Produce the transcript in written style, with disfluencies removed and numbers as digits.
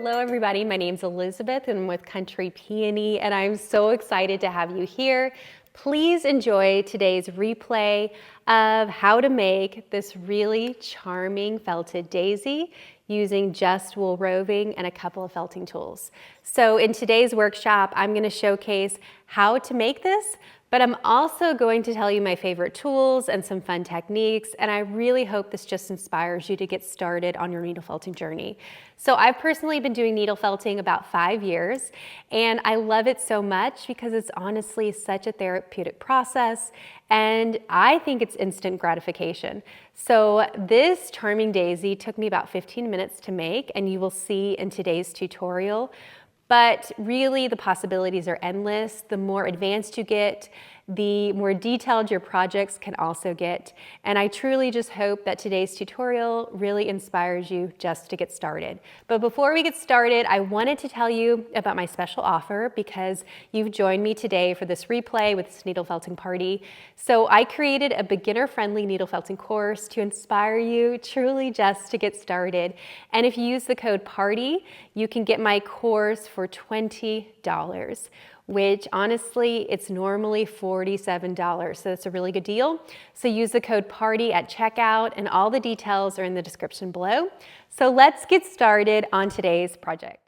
Hello everybody, my name's Elizabeth and I'm with Country Peony and I'm so excited to have you here. Please enjoy today's replay of how to make this really charming felted daisy using just wool roving and a couple of felting tools. So in today's workshop, I'm going to showcase how to make this, but I'm also going to tell you my favorite tools and some fun techniques, and I really hope this just inspires you to get started on your needle felting journey. So I've personally been doing needle felting about 5 years, and I love it so much because it's honestly such a therapeutic process, and I think it's instant gratification. So this charming daisy took me about 15 minutes to make, and you will see in today's tutorial. But really, the possibilities are endless. The more advanced you get, the more detailed your projects can also get. And I truly just hope that today's tutorial really inspires you just to get started. But before we get started, I wanted to tell you about my special offer because you've joined me today for this replay with this needle felting party. So I created a beginner-friendly needle felting course to inspire you truly just to get started. And if you use the code PARTY, you can get my course for $20. Which honestly, it's normally $47, so that's a really good deal. So use the code PARTY at checkout and all the details are in the description below. So let's get started on today's project.